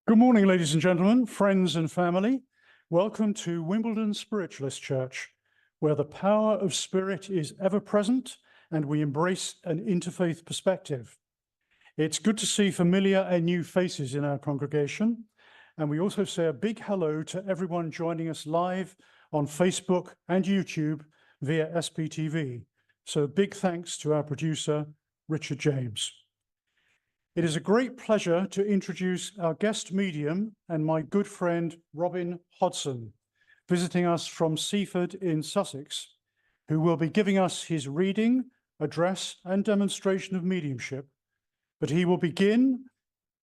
Good morning, ladies and gentlemen, friends and family. Welcome to Wimbledon Spiritualist Church, where the power of spirit is ever present and we embrace an interfaith perspective. It's good to see familiar and new faces in our congregation, and we also say a big hello to everyone joining us live on Facebook and YouTube via SPTV. So big thanks to our producer, Richard James. It is a great pleasure to introduce our guest medium and my good friend, Robin Hodson, visiting us from Seaford in Sussex, who will be giving us his reading, address, and demonstration of mediumship. But he will begin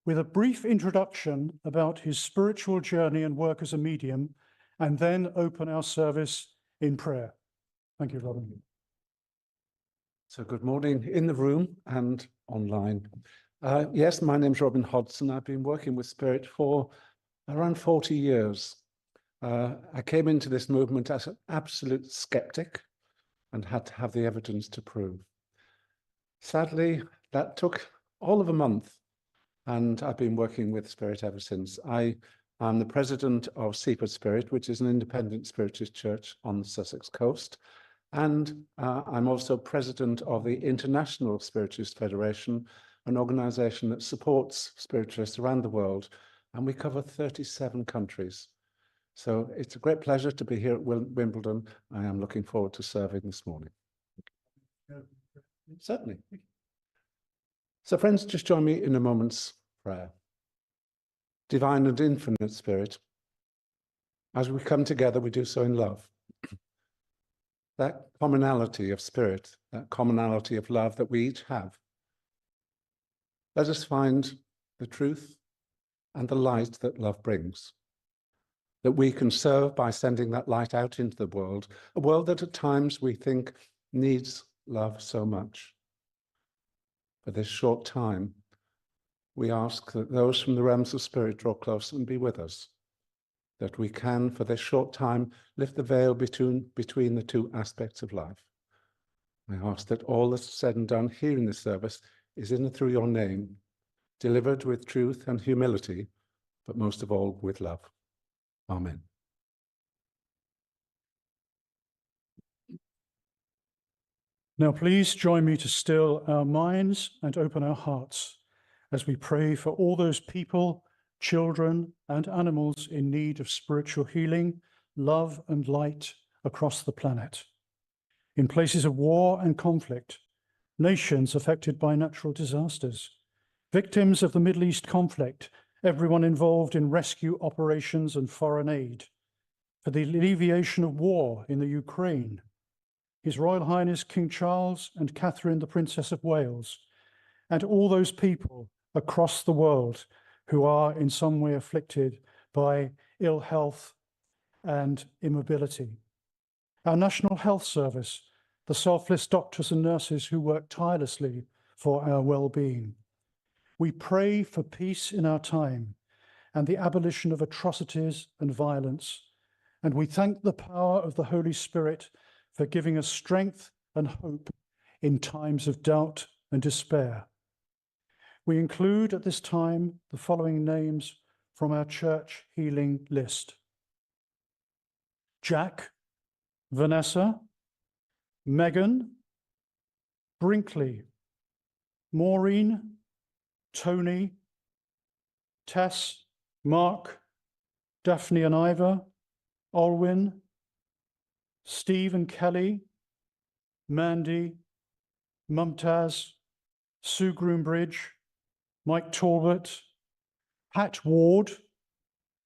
with a brief introduction about his spiritual journey and work as a medium, and then open our service in prayer. Thank you, Robin. So good morning in the room and online. Yes, my name's Robin Hodson. I've been working with Spirit for around 40 years. I came into this movement as an absolute skeptic and had to have the evidence to prove. Sadly, that took all of a month, and I've been working with Spirit ever since. I am the president of SeafordSpirit, which is an independent spiritualist church on the Sussex coast. And I'm also president of the International Spiritualist Federation, an organization that supports spiritualists around the world, and we cover 37 countries. So it's a great pleasure to be here at Wimbledon. I am looking forward to serving this morning. Certainly. So friends, just join me in a moment's prayer. Divine and infinite Spirit, as we come together, we do so in love. That commonality of spirit, that commonality of love that we each have, let us find the truth and the light that love brings, that we can serve by sending that light out into the world, a world that at times we think needs love so much. For this short time, we ask that those from the realms of spirit draw close and be with us, that we can, for this short time, lift the veil between the two aspects of life. I ask that all that's said and done here in this service is in and through your name, delivered with truth and humility, but most of all with love. Amen. Now please join me to still our minds and open our hearts as we pray for all those people, children, and animals in need of spiritual healing, love, and light across the planet. In places of war and conflict, nations affected by natural disasters, victims of the Middle East conflict, everyone involved in rescue operations and foreign aid, for the alleviation of war in the Ukraine, His Royal Highness King Charles and Catherine, the Princess of Wales, and all those people across the world who are in some way afflicted by ill health and immobility. Our National Health Service, the selfless doctors and nurses who work tirelessly for our well-being. We pray for peace in our time and the abolition of atrocities and violence. And we thank the power of the Holy Spirit for giving us strength and hope in times of doubt and despair. We include at this time the following names from our church healing list: Jack, Vanessa, Megan, Brinkley, Maureen, Tony, Tess, Mark, Daphne and Ivor, Olwyn, Steve and Kelly, Mandy, Mumtaz, Sue Groombridge, Mike Talbot, Pat Ward,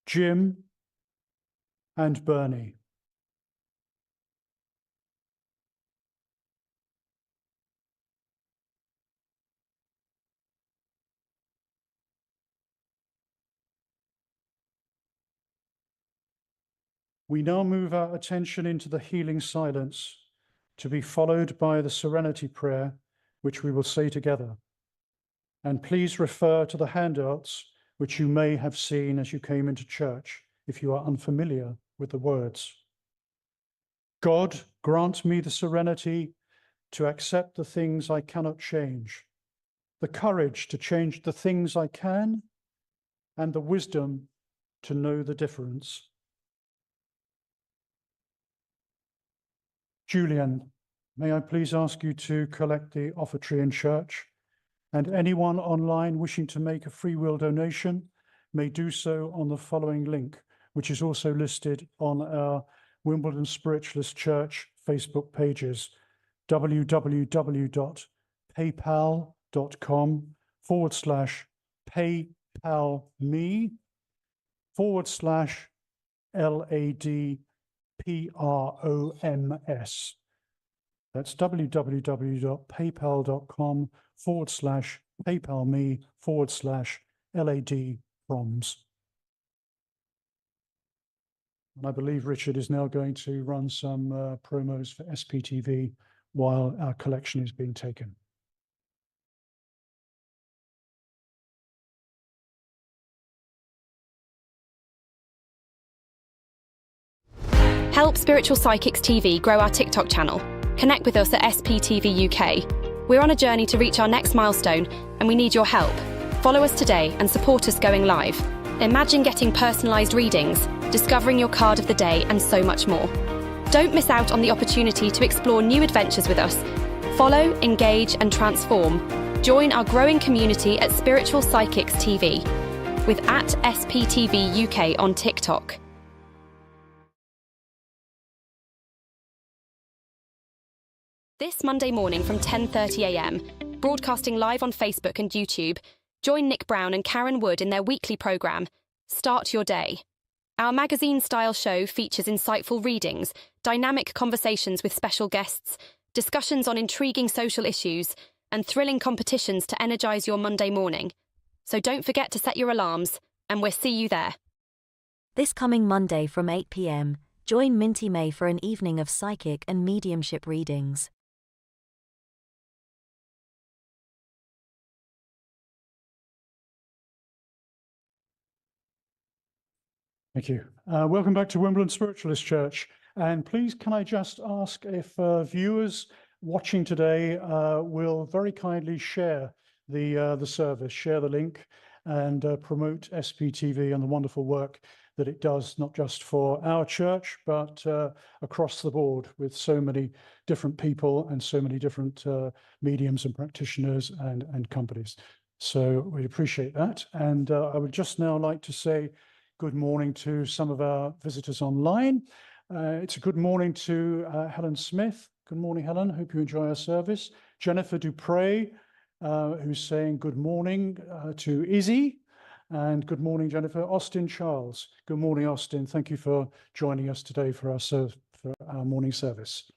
Jim, and Bernie. We now move our attention into the healing silence, to be followed by the serenity prayer, which we will say together. And please refer to the handouts which you may have seen as you came into church, if you are unfamiliar with the words. God, grant me the serenity to accept the things I cannot change, the courage to change the things I can, and the wisdom to know the difference. Julian, may I please ask you to collect the offertory in church, and anyone online wishing to make a free will donation may do so on the following link, which is also listed on our Wimbledon Spiritualist Church Facebook pages: www.paypal.com/LADPROMS. That's www.paypal.com/PayPalMe/LADPROMS. And I believe Richard is now going to run some promos for SPTV while our collection is being taken. Help Spiritual Psychics TV grow our TikTok channel. Connect with us at SPTV UK. We're on a journey to reach our next milestone, and we need your help. Follow us today and support us going live. Imagine getting personalised readings, discovering your card of the day, and so much more. Don't miss out on the opportunity to explore new adventures with us. Follow, engage, and transform. Join our growing community at Spiritual Psychics TV with @SPTV UK on TikTok. This Monday morning from 10:30 a.m, broadcasting live on Facebook and YouTube, join Nick Brown and Karen Wood in their weekly programme, Start Your Day. Our magazine-style show features insightful readings, dynamic conversations with special guests, discussions on intriguing social issues, and thrilling competitions to energise your Monday morning. So don't forget to set your alarms, and we'll see you there. This coming Monday from 8 p.m, join Minty May for an evening of psychic and mediumship readings. Thank you. Welcome back to Wimbledon Spiritualist Church. And please, can I just ask if viewers watching today will very kindly share the service, share the link, and promote SPTV and the wonderful work that it does, not just for our church, but across the board with so many different people and so many different mediums and practitioners and companies. So we appreciate that. And I would just now like to say good morning to some of our visitors online. It's a good morning to Helen Smith. Good morning, Helen. Hope you enjoy our service. Jennifer Dupre, who's saying good morning to Izzy. And good morning, Jennifer. Austin Charles. Good morning, Austin. Thank you for joining us today for our morning service.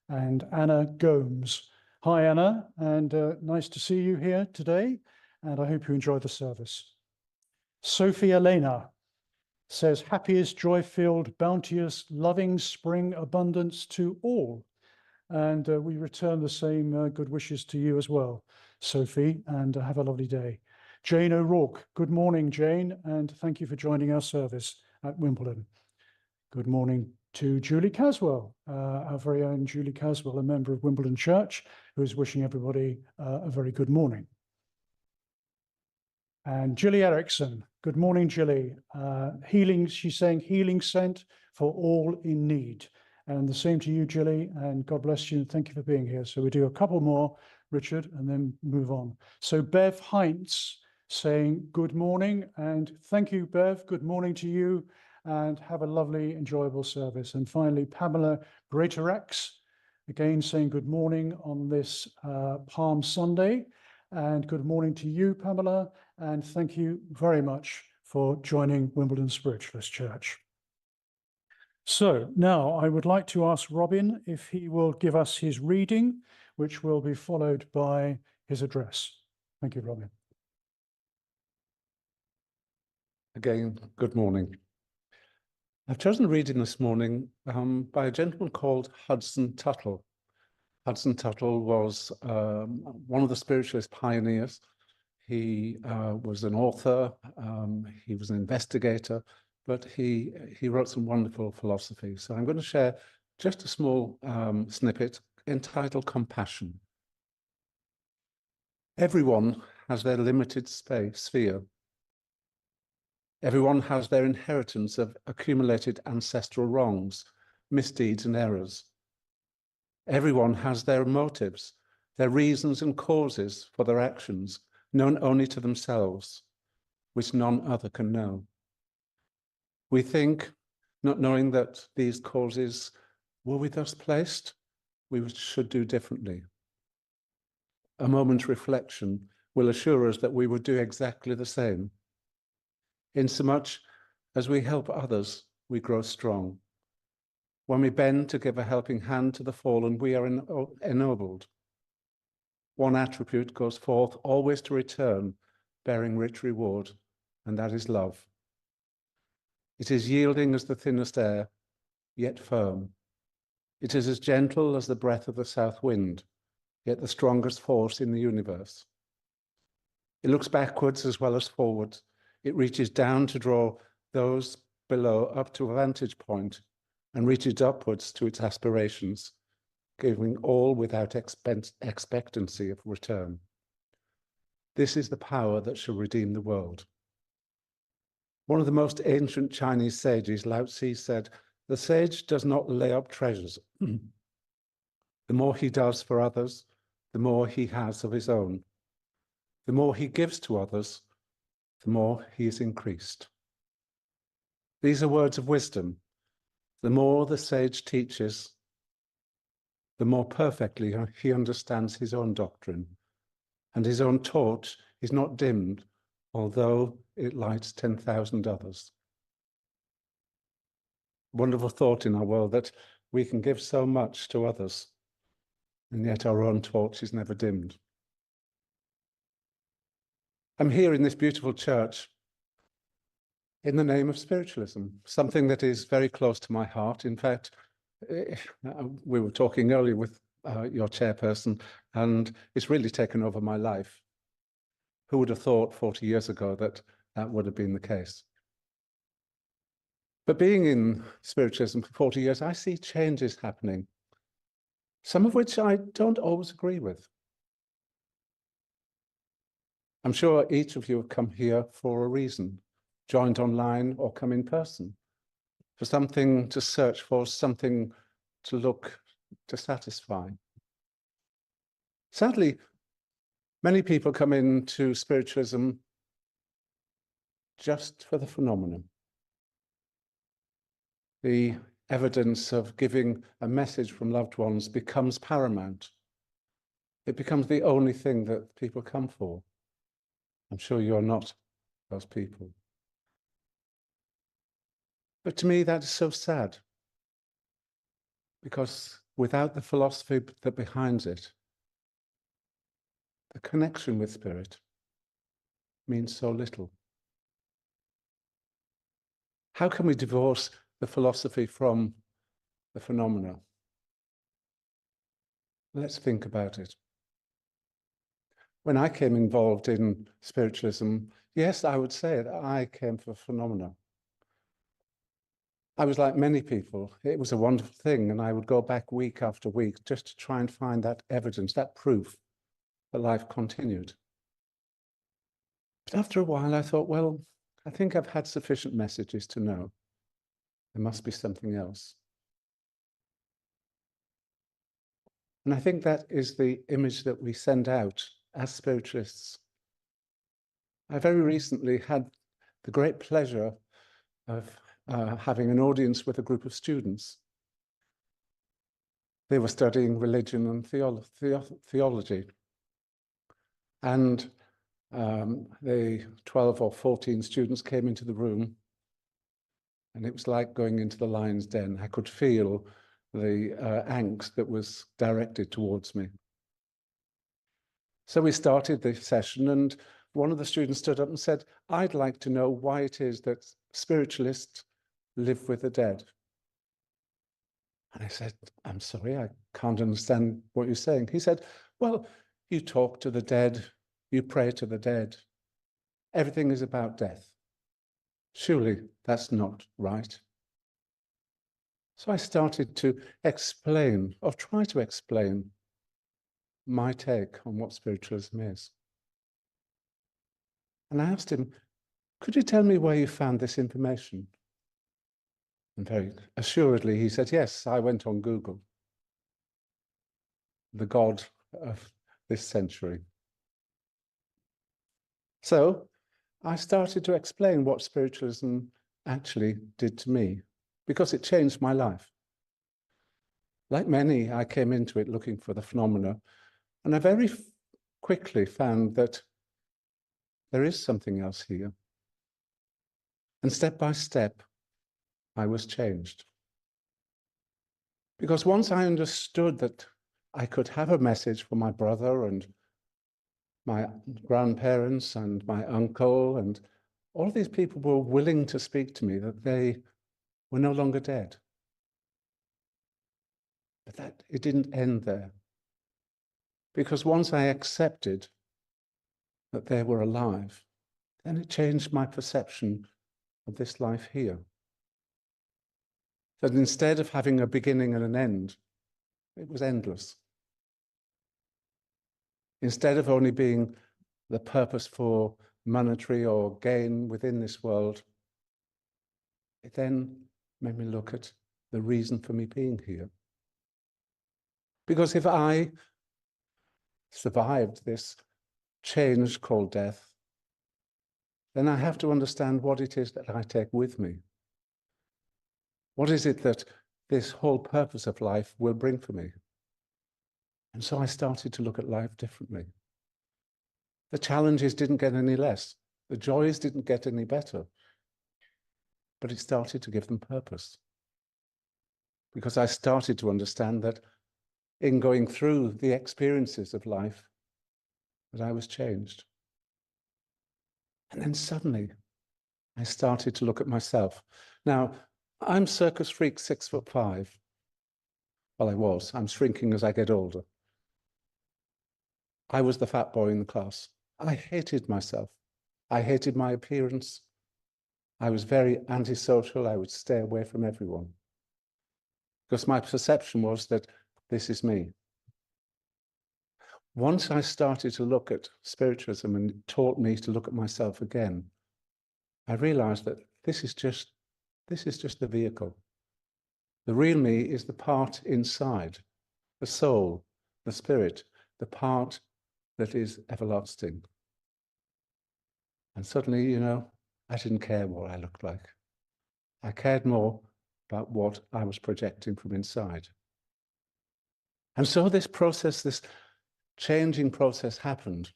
And Anna Gomes. Hi, Anna, and nice to see you here today. And I hope you enjoy the service. Sophie Elena says, happiest, joy-filled, bounteous, loving spring abundance to all. And we return the same good wishes to you as well, Sophie, and have a lovely day. Jane O'Rourke, good morning, Jane, and thank you for joining our service at Wimbledon. Good morning to Julie Caswell, our very own Julie Caswell, a member of Wimbledon Church, who is wishing everybody a very good morning. And Gilly Erickson, good morning, Gilly. Healing, she's saying healing sent for all in need. And the same to you, Gilly, and God bless you, and thank you for being here. So we do a couple more, Richard, and then move on. So Bev Heinz saying good morning, and thank you, Bev. Good morning to you, and have a lovely, enjoyable service. And finally, Pamela Greatorex, again saying good morning on this Palm Sunday. And good morning to you, Pamela, and thank you very much for joining Wimbledon Spiritualist Church. So now I would like to ask Robin if he will give us his reading, which will be followed by his address. Thank you, Robin. Again, good morning. I've chosen a reading this morning by a gentleman called Hudson Tuttle. Hudson Tuttle was one of the spiritualist pioneers. He was an author, he was an investigator, but he wrote some wonderful philosophy. So I'm going to share just a small snippet entitled Compassion. Everyone has their limited sphere. Everyone has their inheritance of accumulated ancestral wrongs, misdeeds and errors. Everyone has their motives, their reasons and causes for their actions, known only to themselves, which none other can know. We think, not knowing that these causes were with us placed, we should do differently. A moment's reflection will assure us that we would do exactly the same. Insomuch as we help others, we grow strong. When we bend to give a helping hand to the fallen, we are ennobled. One attribute goes forth always to return, bearing rich reward, and that is love. It is yielding as the thinnest air, yet firm. It is as gentle as the breath of the south wind, yet the strongest force in the universe. It looks backwards as well as forwards. It reaches down to draw those below up to a vantage point and reaches upwards to its aspirations, giving all without expectancy of return. This is the power that shall redeem the world. One of the most ancient Chinese sages, Lao Tzu, said, "The sage does not lay up treasures. The more he does for others, the more he has of his own. The more he gives to others, the more he is increased." These are words of wisdom. The more the sage teaches, the more perfectly he understands his own doctrine, and his own torch is not dimmed, although it lights 10,000 others. Wonderful thought in our world that we can give so much to others, and yet our own torch is never dimmed. I'm here in this beautiful church in the name of spiritualism, something that is very close to my heart. In fact, we were talking earlier with your chairperson, and it's really taken over my life. Who would have thought 40 years ago that that would have been the case? But being in spiritualism for 40 years, I see changes happening, some of which I don't always agree with. I'm sure each of you have come here for a reason, joined online or come in person, for something to search for, something to look to satisfy. Sadly, many people come into spiritualism just for the phenomenon. The evidence of giving a message from loved ones becomes paramount. It becomes the only thing that people come for. I'm sure you're not those people. But to me, that is so sad, because without the philosophy that behind it, the connection with spirit means so little. How can we divorce the philosophy from the phenomena? Let's think about it. When I came involved in spiritualism, yes, I would say that I came for phenomena. I was like many people. It was a wonderful thing, and I would go back week after week just to try and find that evidence, that proof that life continued. But after a while, I thought, well, I think I've had sufficient messages to know there must be something else. And I think that is the image that we send out as spiritualists. I very recently had the great pleasure of having an audience with a group of students. They were studying religion and theology. And the 12 or 14 students came into the room, and it was like going into the lion's den. I could feel the angst that was directed towards me. So we started the session, and one of the students stood up and said, "I'd like to know why it is that spiritualists live with the dead." And I said, "I'm sorry, I can't understand what you're saying." He said, "Well, you talk to the dead, you pray to the dead. Everything is about death. Surely that's not right." So I started to explain, or try to explain, my take on what spiritualism is. And I asked him, could you tell me where you found this information? And very assuredly, he said, yes, I went on Google. The God of this century. So I started to explain what spiritualism actually did to me, because it changed my life. Like many, I came into it looking for the phenomena, and I very quickly found that there is something else here. And step by step, I was changed. Because once I understood that I could have a message for my brother and my grandparents and my uncle, and all of these people were willing to speak to me, that they were no longer dead. But that it didn't end there. Because once I accepted that they were alive, then it changed my perception of this life here. That instead of having a beginning and an end, it was endless. Instead of only being the purpose for monetary or gain within this world, it then made me look at the reason for me being here. Because if I survived this change called death, then I have to understand what it is that I take with me. What is it that this whole purpose of life will bring for me? And so I started to look at life differently. The challenges didn't get any less. The joys didn't get any better. But it started to give them purpose. Because I started to understand that in going through the experiences of life, that I was changed. And then suddenly, I started to look at myself. Now, I'm circus freak 6'5". Well, I was. I'm shrinking as I get older. I was the fat boy in the class. I hated myself. I hated my appearance. I was very antisocial. I would stay away from everyone. Because my perception was that this is me. Once I started to look at spiritualism and it taught me to look at myself again, I realized that this is just the vehicle. The real me is the part inside, the soul, the spirit, the part that is everlasting. And suddenly, you know, I didn't care what I looked like. I cared more about what I was projecting from inside. And so this process, this changing process happened.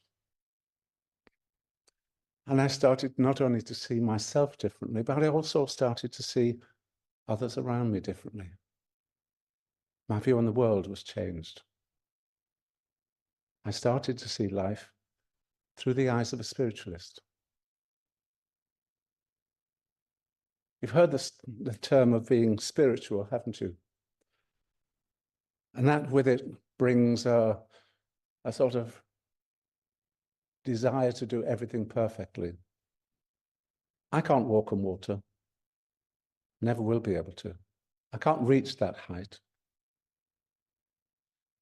And I started not only to see myself differently, but I also started to see others around me differently. My view on the world was changed. I started to see life through the eyes of a spiritualist. You've heard the term of being spiritual, haven't you? And that with it brings a sort of desire to do everything perfectly. I can't walk on water. Never will be able to. I can't reach that height.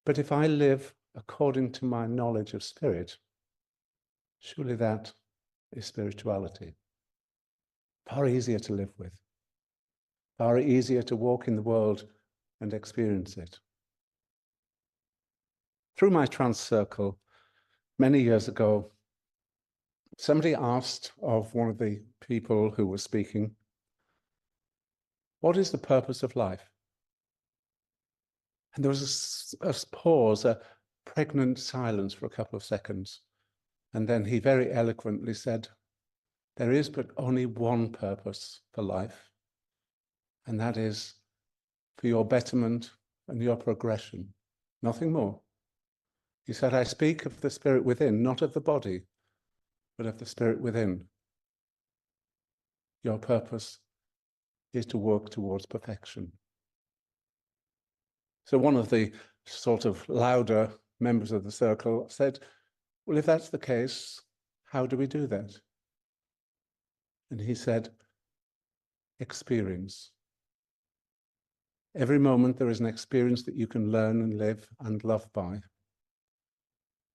But if I live according to my knowledge of spirit, surely that is spirituality. Far easier to live with. Far easier to walk in the world and experience it. Through my trance circle, many years ago, somebody asked of one of the people who was speaking, what is the purpose of life? And there was a pause, a pregnant silence for a couple of seconds. And then he very eloquently said, there is but only one purpose for life, and that is for your betterment and your progression, nothing more. He said, I speak of the spirit within, not of the body, but of the spirit within. Your purpose is to work towards perfection. So one of the sort of louder members of the circle said, well, if that's the case, how do we do that? And he said, experience. Every moment there is an experience that you can learn and live and love by.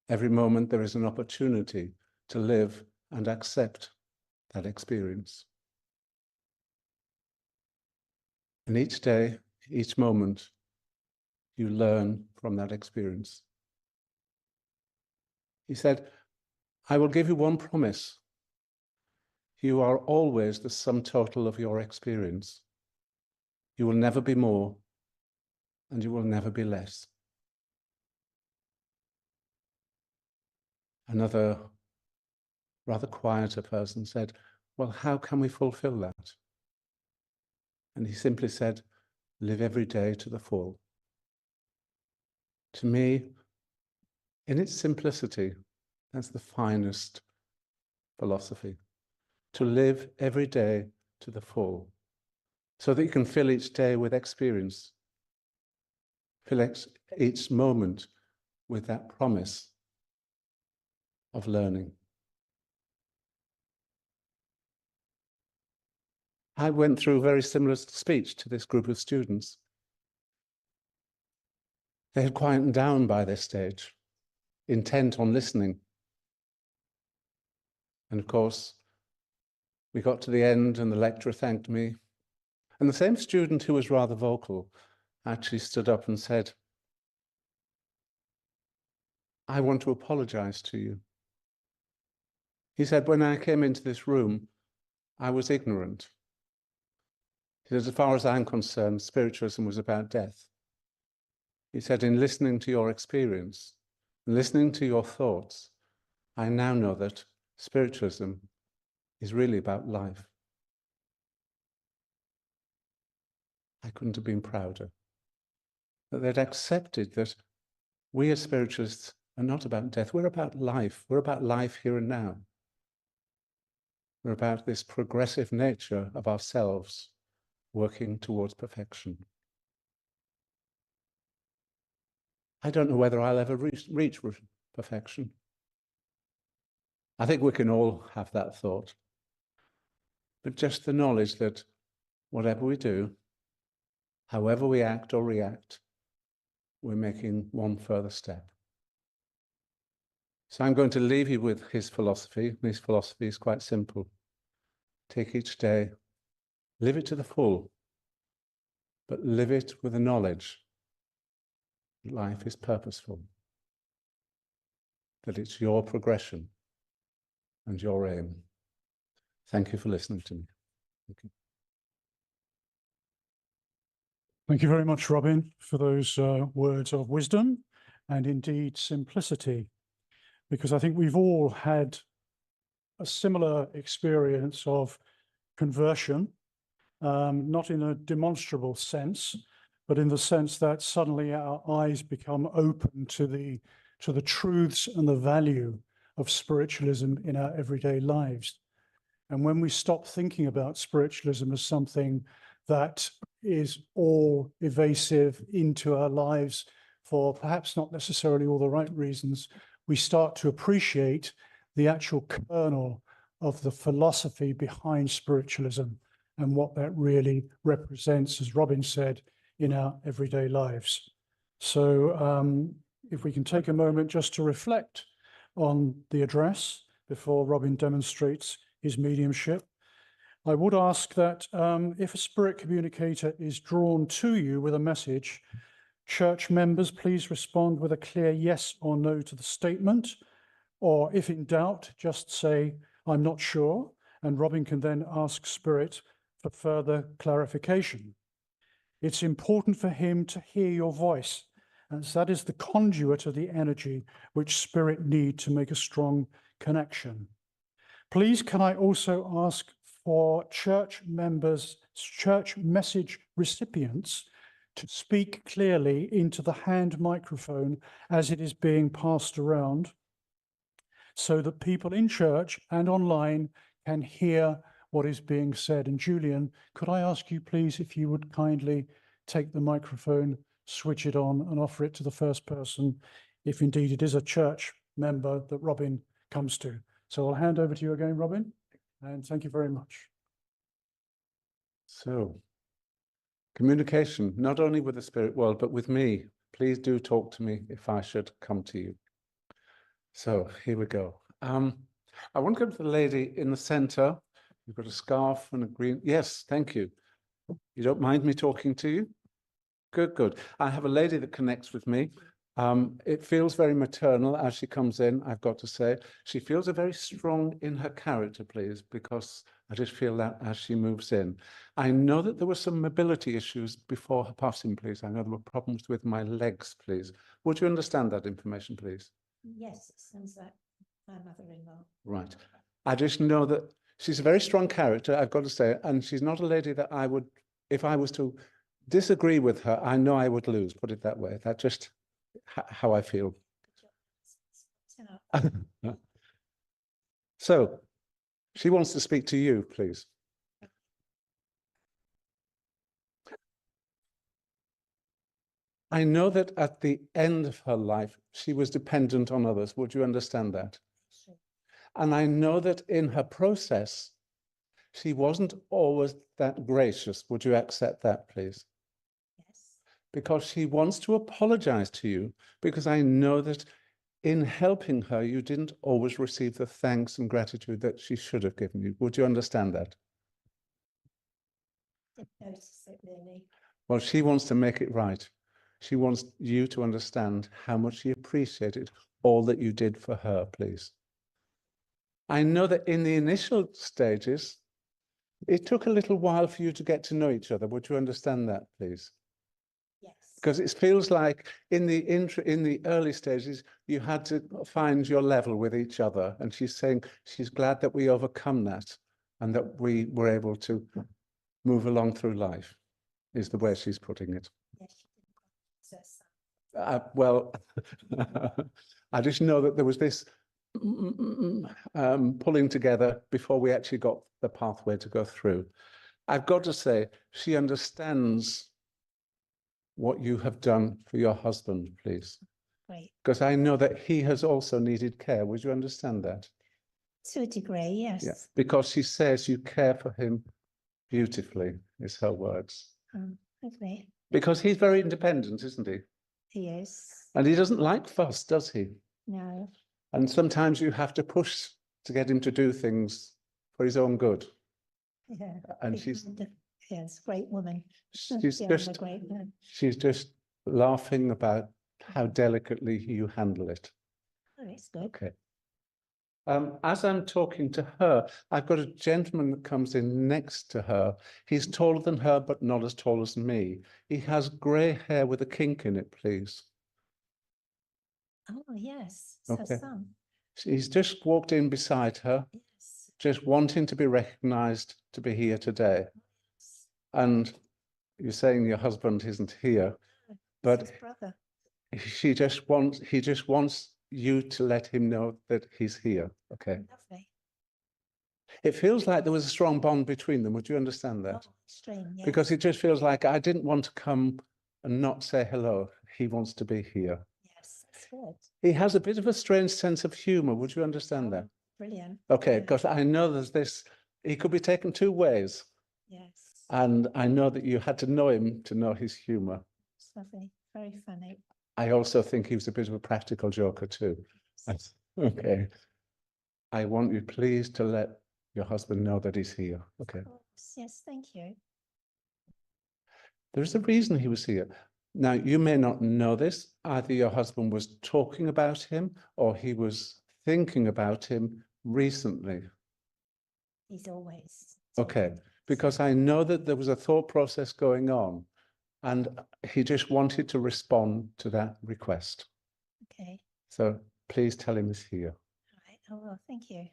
Every moment there is an opportunity to live and accept that experience. And each day, each moment, you learn from that experience. He said, I will give you one promise. You are always the sum total of your experience. You will never be more, and you will never be less. Another rather quieter person said, well, how can we fulfill that? And he simply said, live every day to the full. To me, in its simplicity, that's the finest philosophy. To live every day to the full, so that you can fill each day with experience, fill each moment with that promise of learning. I went through a very similar speech to this group of students. They had quietened down by this stage, intent on listening. And of course, we got to the end and the lecturer thanked me. And the same student who was rather vocal actually stood up and said, I want to apologize to you. He said, when I came into this room, I was ignorant. He said, as far as I'm concerned, spiritualism was about death. He said, in listening to your experience, and listening to your thoughts, I now know that spiritualism is really about life. I couldn't have been prouder that they'd accepted that we as spiritualists are not about death. We're about life. We're about life here and now. We're about this progressive nature of ourselves working towards perfection. I don't know whether I'll ever reach perfection. I think we can all have that thought. But just the knowledge that whatever we do, however we act or react, we're making one further step. So I'm going to leave you with his philosophy. His philosophy is quite simple. Take each day, live it to the full, but live it with the knowledge that life is purposeful, that it's your progression and your aim. Thank you for listening to me. Thank you. Thank you very much, Robin, for those words of wisdom and indeed simplicity, because I think we've all had a similar experience of conversion, not in a demonstrable sense, but in the sense that suddenly our eyes become open to the truths and the value of spiritualism in our everyday lives. And when we stop thinking about spiritualism as something that is all evasive into our lives for perhaps not necessarily all the right reasons, we start to appreciate the actual kernel of the philosophy behind spiritualism and what that really represents, as Robin said, in our everyday lives. So if we can take a moment just to reflect on the address before Robin demonstrates his mediumship. I would ask that if a spirit communicator is drawn to you with a message, church members, please respond with a clear yes or no to the statement, or if in doubt, just say, I'm not sure, and Robin can then ask spirit for further clarification. It's important for him to hear your voice, as that is the conduit of the energy which spirit need to make a strong connection. Please, can I also ask for church members, church message recipients, to speak clearly into the hand microphone as it is being passed around, so that people in church and online can hear what is being said. And Julian, could I ask you, please, if you would kindly take the microphone, switch it on and offer it to the first person, if indeed it is a church member that Robin comes to. So I'll hand over to you again, Robin, and thank you very much. So, communication, not only with the spirit world, but with me. Please do talk to me if I should come to you. So here we go. I want to go to the lady in the center. You've got a scarf and a green. Yes, thank you. You don't mind me talking to you? Good, good. I have a lady that connects with me. It feels very maternal as she comes in, I've got to say. She feels a very strong in her character, please, because I just feel that as she moves in. I know that there were some mobility issues before her passing, please. I know there were problems with my legs, please. Would you understand that information, please? Yes, it sounds like my mother-in-law. Right. I just know that she's a very strong character, I've got to say, and she's not a lady that I would, if I was to disagree with her, I know I would lose, put it that way. That's just how I feel. So, she wants to speak to you, please. I know that at the end of her life, she was dependent on others. Would you understand that? And I know that in her process, she wasn't always that gracious. Would you accept that, please? Yes. Because she wants to apologize to you, because I know that in helping her, you didn't always receive the thanks and gratitude that she should have given you. Would you understand that? Didn't notice it really. Well, she wants to make it right. She wants you to understand how much she appreciated all that you did for her, please. I know that in the initial stages, it took a little while for you to get to know each other. Would you understand that, please? Yes. Because it feels like in the early stages, you had to find your level with each other. And she's saying she's glad that we overcome that and that we were able to move along through life, is the way she's putting it. Yes, she didn't quite so sad. Well, I just know that there was this pulling together before we actually got the pathway to go through. I've got to say, she understands what you have done for your husband, please. Great. Because I know that he has also needed care. Would you understand that? To a degree, yes. Yeah. Because she says you care for him beautifully, is her words. Lovely. Because he's very independent, isn't he? He is. And he doesn't like fuss, does he? No. And sometimes you have to push to get him to do things for his own good. Yeah. And Big she's mind of- yes, great woman. she's Yeah, I'm a just great woman. she's just laughing about how delicately you handle it. Oh, it's good. Okay. As I'm talking to her, I've got a gentleman that comes in next to her. He's taller than her, but not as tall as me. He has grey hair with a kink in it, please. Oh, yes. It's her Okay. son. He's just walked in beside her, Yes. just wanting to be recognised to be here today. And you're saying your husband isn't here, It's but his brother. he just wants you to let him know that he's here. Okay. Lovely. It feels like there was a strong bond between them. Would you understand that? Oh, extreme, yes. Because it just feels like I didn't want to come and not say hello. He wants to be here. Yes, that's good. He has a bit of a strange sense of humor. Would you understand that? Brilliant. Okay, Yeah. because I know there's this, he could be taken two ways. Yes. And I know that you had to know him to know his humor. It's lovely. Very funny. I also think he was a bit of a practical joker too. That's- Okay. I want you please to let your husband know that he's here. Okay. Of course. Yes, thank you. There's a reason he was here. Now, you may not know this. Either your husband was talking about him or he was thinking about him recently. He's always. Okay, because I know that there was a thought process going on and he just wanted to respond to that request. Okay. So please tell him he's here. Right. Oh, well, thank you.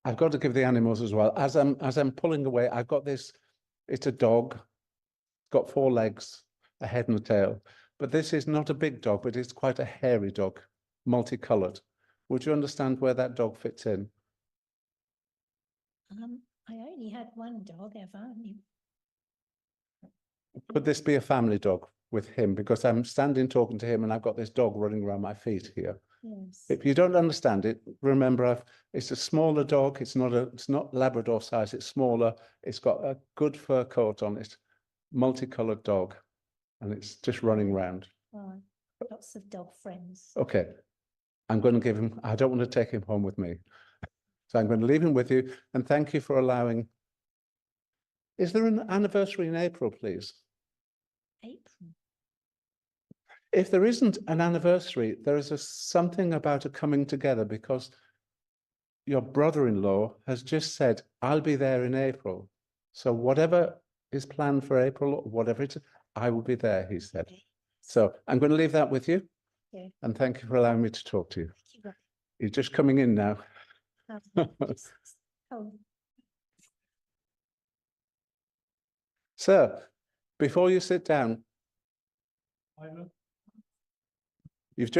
I've got to give the animals as well. As I'm pulling away, I've got this, it's a dog. It's got 4 legs, a head and a tail. But this is not a big dog, but it's quite a hairy dog, multicolored. Would you understand where that dog fits in? I only had one dog ever. Could this be a family dog with him? Because I'm standing talking to him and I've got this dog running around my feet here. Yes. If you don't understand it, remember it's a smaller dog. It's not Labrador size. It's smaller. It's got a good fur coat on it, multicolored dog, and it's just running around. Oh, lots of dog friends. Okay. I'm going to give him, I don't want to take him home with me. So I'm going to leave him with you, and thank you for allowing. Is there an anniversary in April, please? April. If there isn't an anniversary, there is something about a coming together, because your brother-in-law has just said, I'll be there in April. So whatever is planned for April, or whatever it is, I will be there, he said. Okay. So I'm going to leave that with you. Yeah. And thank you for allowing me to talk to you. Thank you, Robin. You're just coming in now. Oh, Sir, before you sit down, you've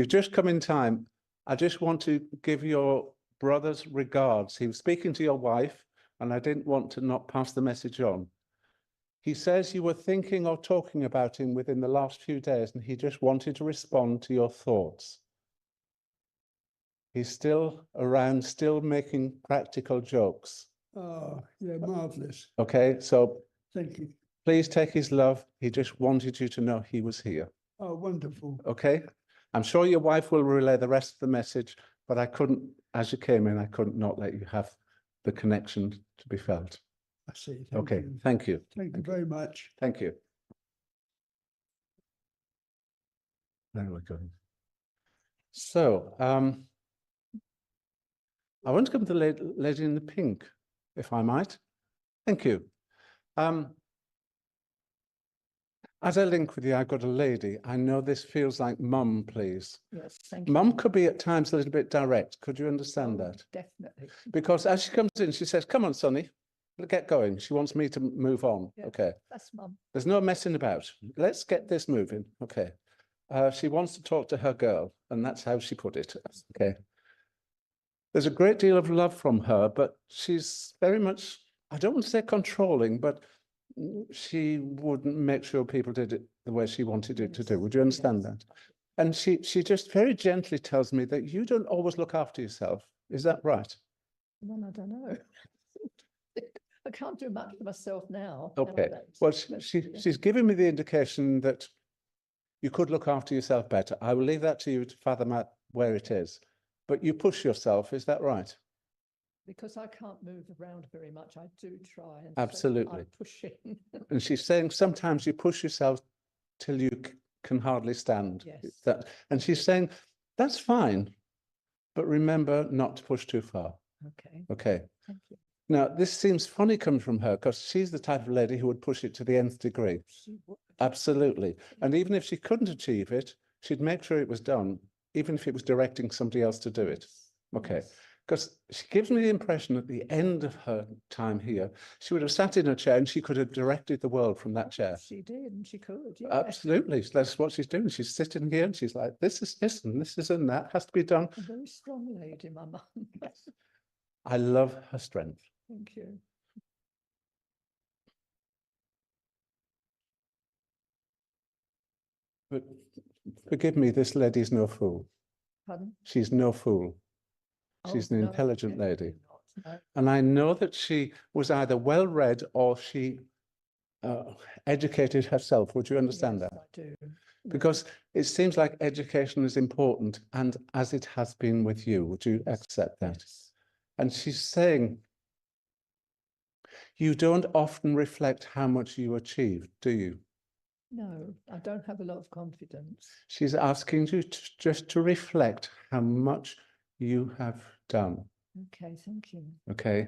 just come in time. I just want to give your brother's regards. He was speaking to your wife, and I didn't want to not pass the message on. He says you were thinking or talking about him within the last few days, and he just wanted to respond to your thoughts. He's still around, still making practical jokes. Oh, yeah, marvelous. Okay, so Thank you. please take his love. He just wanted you to know he was here. Oh, wonderful. Okay, I'm sure your wife will relay the rest of the message, but I couldn't, as you came in, I couldn't not let you have the connection to be felt. I see. Thank Okay, you. thank you. Thank you very much. Thank you. There we go. So, I want to come to the lady in the pink, if I might. Thank you. As I link with you, I've got a lady. I know this feels like mum, please. Yes, thank you. Mum could be at times a little bit direct. Could you understand Oh, that? Definitely. Because as she comes in, she says, come on, Sonny, get going. She wants me to move on. Yeah. Okay. That's mum. There's no messing about. Let's get this moving. Okay. She wants to talk to her girl, and that's how she put it. Okay. There's a great deal of love from her, but she's very much, I don't want to say controlling, but she wouldn't make sure people did it the way she wanted it to do. Would you understand that? And she just very gently tells me that you don't always look after yourself. Is that right? Well, I don't know. I can't do much for myself now. Okay. nowadays. Well, But, she's giving me the indication that you could look after yourself better. I will leave that to you to fathom out where it is. But you push yourself, is that right? because I can't move around very much, I do try. And Absolutely. So I'm pushing. And she's saying sometimes you push yourself till you can hardly stand. Yes. And she's saying, that's fine, but remember not to push too far. Okay, Okay. thank you. Now, this seems funny coming from her because she's the type of lady who would push it to the nth degree. She would. Absolutely. And even if she couldn't achieve it, she'd make sure it was done, even if it was directing somebody else to do it. Okay. Yes. Because she gives me the impression at the end of her time here, she would have sat in a chair and she could have directed the world from that chair. She did, and she could. Yeah. Absolutely. That's what she's doing. She's sitting here and she's like, this is this and this is and that has to be done. A very strong lady, my mum. I love her strength. Thank you. But forgive me, this lady's no fool. Pardon? She's no fool. She's Oh, an no, intelligent definitely lady. not, no. And I know that she was either well-read or she educated herself. Would you understand Yes, that? I do. Because it seems like education is important, and as it has been with you, would you accept that? Yes. And she's saying, you don't often reflect how much you achieved, do you? No, I don't have a lot of confidence. She's asking you just to reflect how much you have done. Okay, thank you. Okay.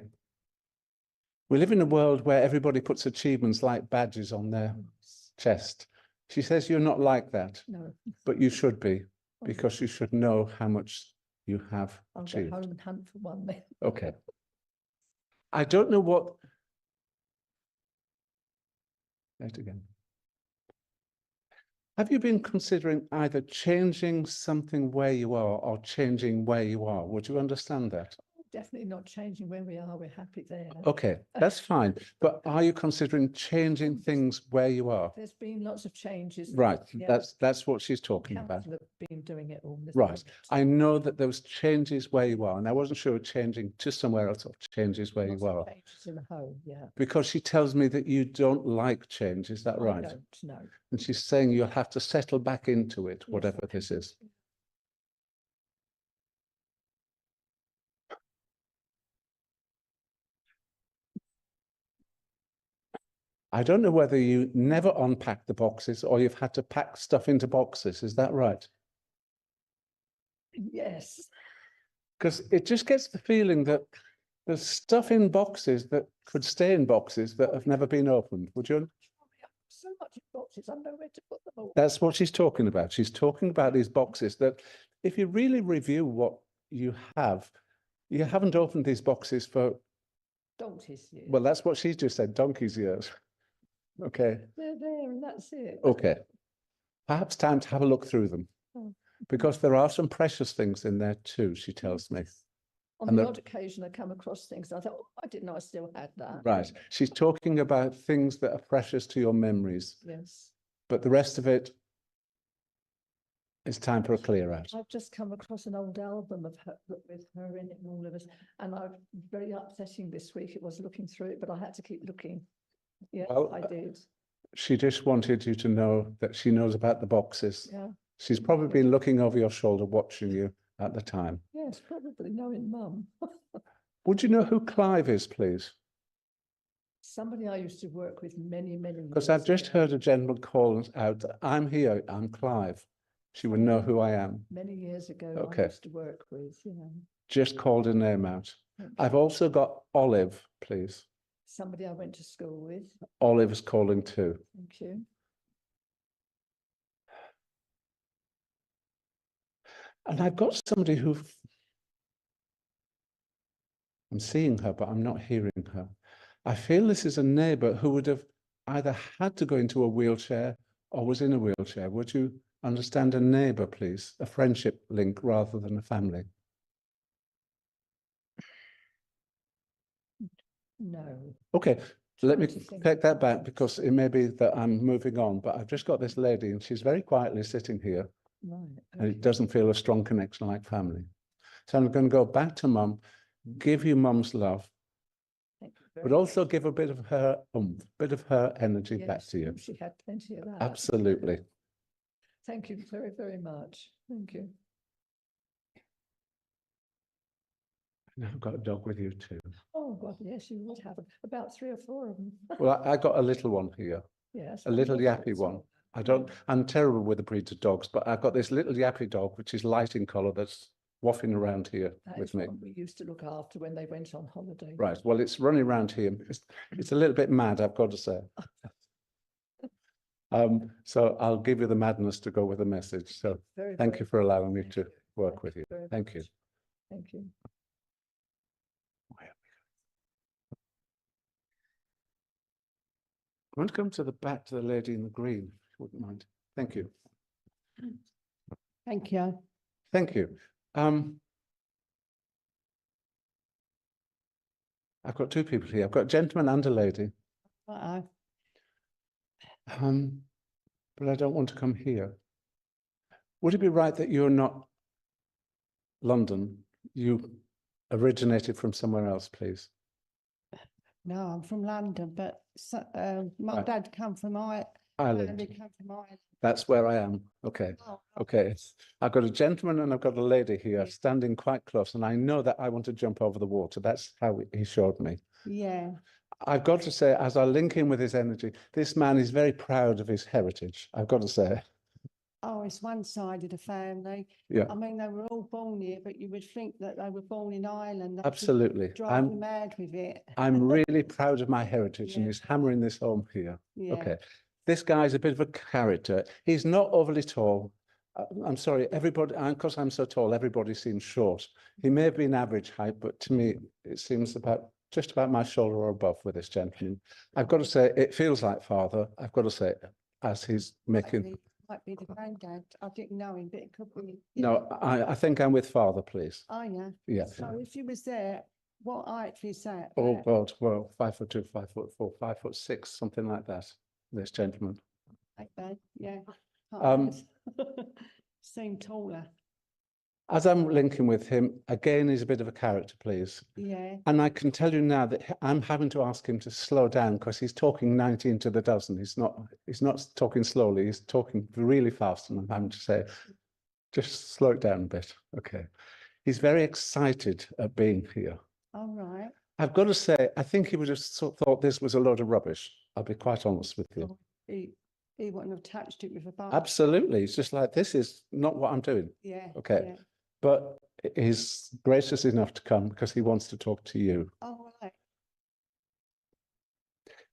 We live in a world where everybody puts achievements like badges on their Yes. chest. She says you're not like that, No. but you should be, Oh, because you should know how much you have I'll achieved. go home and hunt for one then. Okay. I don't know what. Right again. Have you been considering either changing something where you are or changing where you are? Would you understand that? definitely not changing where we are. We're happy there. Okay, that's fine. But are you considering changing things where you are? There's been lots of changes. Right, Yeah. that's what she's talking about. Council have been doing it all. There's Right. lots. I know that there was changes where you are, and I wasn't sure changing to somewhere else or changes where Lots you of are. changes in the home, yeah. Because she tells me that you don't like change, is that I right? don't know. And she's saying you'll have to settle back into it, whatever this is. I don't know whether you never unpack the boxes or you've had to pack stuff into boxes. Is that right? Yes. Because it just gets the feeling that there's stuff in boxes that could stay in boxes that have never been opened. Would you? So much in boxes, I know where to put them all. That's what she's talking about. She's talking about these boxes that if you really review what you haven't opened these boxes for, Donkey's years. well, that's what she just said, donkey's years. Okay. They're there and that's it. Okay. Perhaps time to have a look through them. Oh. Because there are some precious things in there too, she tells me. On And the the- odd occasion, I come across things. I thought, oh, I didn't know I still had that. Right. She's talking about things that are precious to your memories, Yes. but the rest of it is time for a clear out. I've just come across an old album of her with her in it and all of us, and I very upsetting this week. It was looking through it, but I had to keep looking. Yes, Well, I did. She just wanted you to know that she knows about the boxes. Yeah. She's probably been looking over your shoulder, watching you at the time. Yes, probably knowing mum. Would you know who Clive is, please? Somebody I used to work with many, many years Because I've just ago. heard a gentleman call out, I'm here, I'm Clive. She would know who I am. Many years ago, Okay. I used to work with, you know. Just called a name out. Okay. I've also got Olive, please. Somebody I went to school with. Olive is calling too. Thank you. And I've got somebody who, I'm seeing her, but I'm not hearing her. I feel this is a neighbour who would have either had to go into a wheelchair or was in a wheelchair. Would you understand a neighbour, please? A friendship link rather than a family. No. Okay, let me Trying to think. take that back because it may be that I'm moving on, but I've just got this lady and she's very quietly sitting here Right. and Okay. it doesn't feel a strong connection like family. So I'm going to go back to mum, give you mum's love, Thank you but very also much. give a bit of her bit of her energy back Yes, to you. She had plenty of that. Absolutely. Thank you very, very much. Thank you. And I've got a dog with you too. Oh, God, yes, you would have about 3 or 4 of them. Well, I got a little one here, Yes. a little wonderful, yappy one. so- I'm terrible with the breeds of dogs, but I've got this little yappy dog, which is light in colour, that's waffing around here That with is me. what we used to look after when they went on holiday. Right, well, it's running around here. It's a little bit mad, I've got to say. So I'll give you the madness to go with the message. So Very, thank very you for allowing me thank to you. work Thank with you. very Thank you. much. Thank you. I want to come to the lady in the green, if you wouldn't mind. Thank you. Thank you. Thank you. I've got 2 people here. I've got a gentleman and a lady. Uh-oh. But I don't want to come here. Would it be right that you're not London? You originated from somewhere else, please. No, I'm from London, but my Right. dad come from Ireland. Ireland. Come from Ireland. That's where I am. Okay. Oh, Okay. I've got a gentleman and I've got a lady here Yeah. standing quite close, and I know that I want to jump over the water. That's how he showed me. yeah. I've got to say, as I link in with his energy, this man is very proud of his heritage. I've got to say, Oh, it's one side of the family. yeah, I mean, they were all born here, but you would think that they were born in Ireland. That would absolutely. drive you mad with it. I'm really proud of my heritage, and Yeah. he's hammering this home here. Yeah. Okay. This guy's a bit of a character. He's not overly tall. I'm sorry, everybody, because I'm so tall, everybody seems short. He may have been average height, but to me, it seems just about my shoulder or above with this gentleman. I've got to say, it feels like father. I've got to say, as he's making Might be the granddad. I didn't know him, but it could be. No, I think I'm with Father, please. Oh, yeah. Yeah. So if you was there, what height is that? Oh, God, well, 5'2", 5'4", 5'6", something like that, this gentleman. Like that, yeah. Um, Seem taller. As I'm linking with him, again, he's a bit of a character, please. Yeah. And I can tell you now that I'm having to ask him to slow down because he's talking 19 to the dozen. He's not talking slowly, he's talking really fast. And I'm having to say, just slow it down a bit. Okay. He's very excited at being here. All right. I've got to say, I think he would have thought this was a load of rubbish. I'll be quite honest with you. Oh, he wouldn't have touched it with a bar. Absolutely. It's just like, this is not what I'm doing. Yeah. Okay. Yeah. But he's gracious enough to come because he wants to talk to you. All right.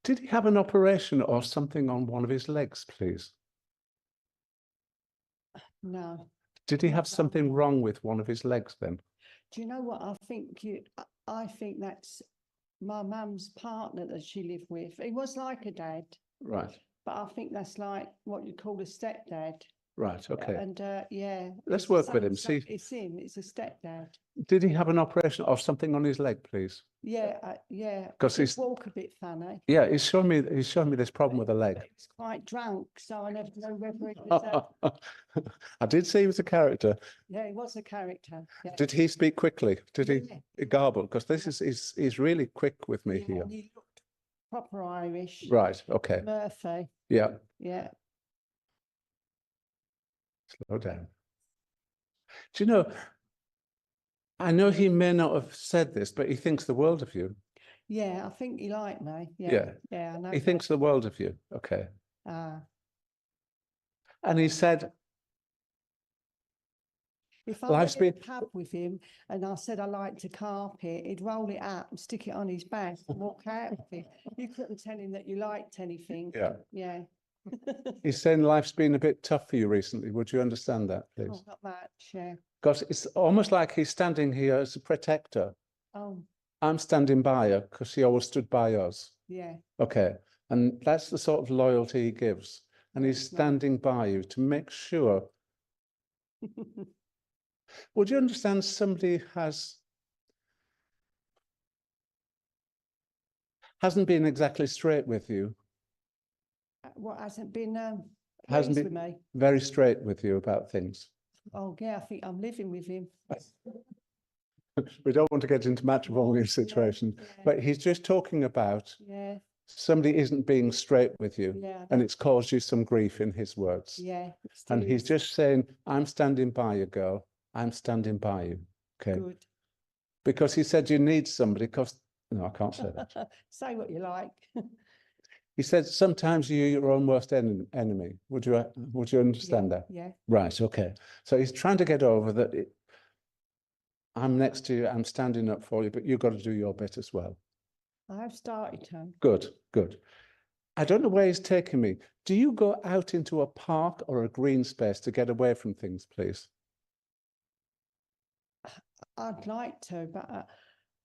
Did he have an operation or something on one of his legs, please? No. Did he Not have that I something know. wrong with one of his legs then? Do you know what I think that's my mum's partner that she lived with. He was like a dad, Right, but I think that's like what you call a stepdad. right, okay. And yeah. Let's it's the work with same- him, see. It's him, it's a stepdad. Did he have an operation or something on his leg, please? Yeah, yeah. 'Cause he he's- walk a bit funny. Yeah, he's showing me this problem with the But leg. he was quite drunk, so I never know whether it was I did see he was a character. yeah, he was a character. Yeah. Did he speak quickly? Did Yeah. he garble? Because this is he's really quick with me Yeah, here. and he looked proper Irish. Right, okay. Murphy. Yeah, Yeah. slow down. Do you know, I know he may not have said this, but he thinks the world of you. Yeah, I think he liked me. Yeah. Yeah. Yeah, I know. He thinks the world of you. Okay. that. And he said, If I Life's went in been- a pub with him and I said I liked a carpet, he'd roll it up and stick it on his back and walk out with it. You couldn't tell him that you liked anything. yeah, Yeah. he's saying life's been a bit tough for you recently. Would you understand that, Oh, please? not much, yeah. Because it's almost like he's standing here as a protector. Oh, I'm standing by her because she always stood by us. yeah. Okay. And that's the sort of loyalty he gives. And he's That's nice. standing by you to make sure. Would you understand somebody hasn't been exactly straight with you, What hasn't been Hasn't pleased with been- me? very straight with you about things? Oh, yeah, I think I'm living with him. We don't want to get into matrimonial Yeah, situations, yeah, but he's just talking about yeah, somebody isn't being straight with you, yeah, and it's caused you some grief in his words. yeah. it And still he's is. just saying, I'm standing by you, girl. I'm standing by you. Okay. Good. Because he said you need somebody, because no, I can't say that. Say what you like. He said sometimes you're your own worst enemy. Would you understand that? Yeah, Right, okay. So he's trying to get over that I'm next to you, I'm standing up for you, but you've got to do your bit as well. I have started to. Good, good. I don't know where he's taking me. Do you go out into a park or a green space to get away from things, please? I'd like to, but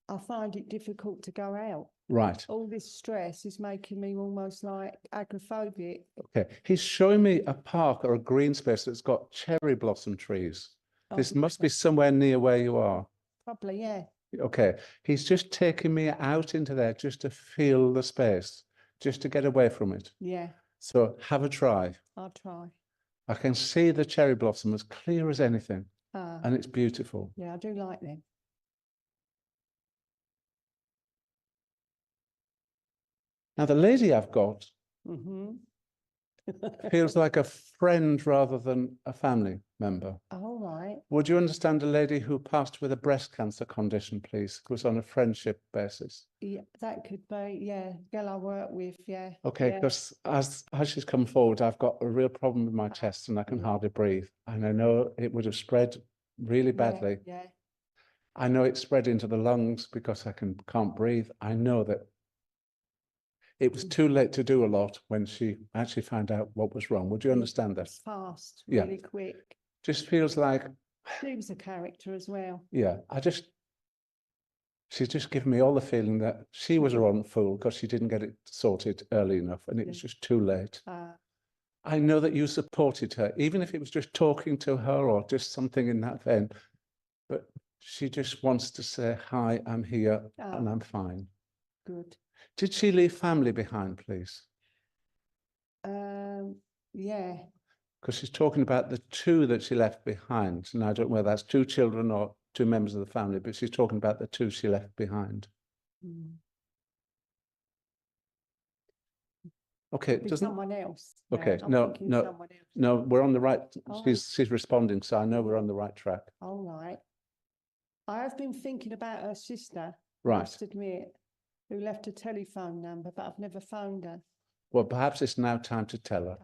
I find it difficult to go out. Right, All this stress is making me almost like agoraphobic. okay. He's showing me a park or a green space that's got cherry blossom trees. Oh, This must be lovely. somewhere near where you are. Probably, yeah. Okay, he's just taking me out into there just to feel the space, just to get away from it. Yeah, So have a try. I'll try. I can see the cherry blossom as clear as anything, Ah, and it's beautiful. yeah, I do like them. Now, the lady I've got Mm-hmm. feels like a friend rather than a family member. All right. Would you understand a lady who passed with a breast cancer condition, please? It was on a friendship basis. Yeah, that could be, yeah, girl I work with, yeah. Okay, yeah. because as she's come forward, I've got a real problem with my chest and I can Yeah. hardly breathe. And I know it would have spread really Yeah, badly. Yeah, I know it spread into the lungs because I can't breathe. I know that it was too late to do a lot when she actually found out what was wrong. Would you understand that? it's fast, Yeah. really quick. Just feels like, She was a character as well. yeah, she's just given me all the feeling that she was her own fool because she didn't get it sorted early enough and it was Yeah. just too late. I know that you supported her, even if it was just talking to her or just something in that vein. But she just wants to say, hi, I'm here and Oh. I'm fine. Good. Did she leave family behind, please? Yeah. Because she's talking about the two that she left behind. And I don't know whether that's two children or two members of the family, but she's talking about the two she left behind. Mm. Okay, Be doesn't... someone else. now. Okay, I'm no, thinking no, someone else. no, we're on the right... Oh, She's responding, so I know we're on the right track. All right. I have been thinking about her sister, Right. must admit, who left a telephone number, but I've never phoned her. Well, perhaps it's now time to tell her.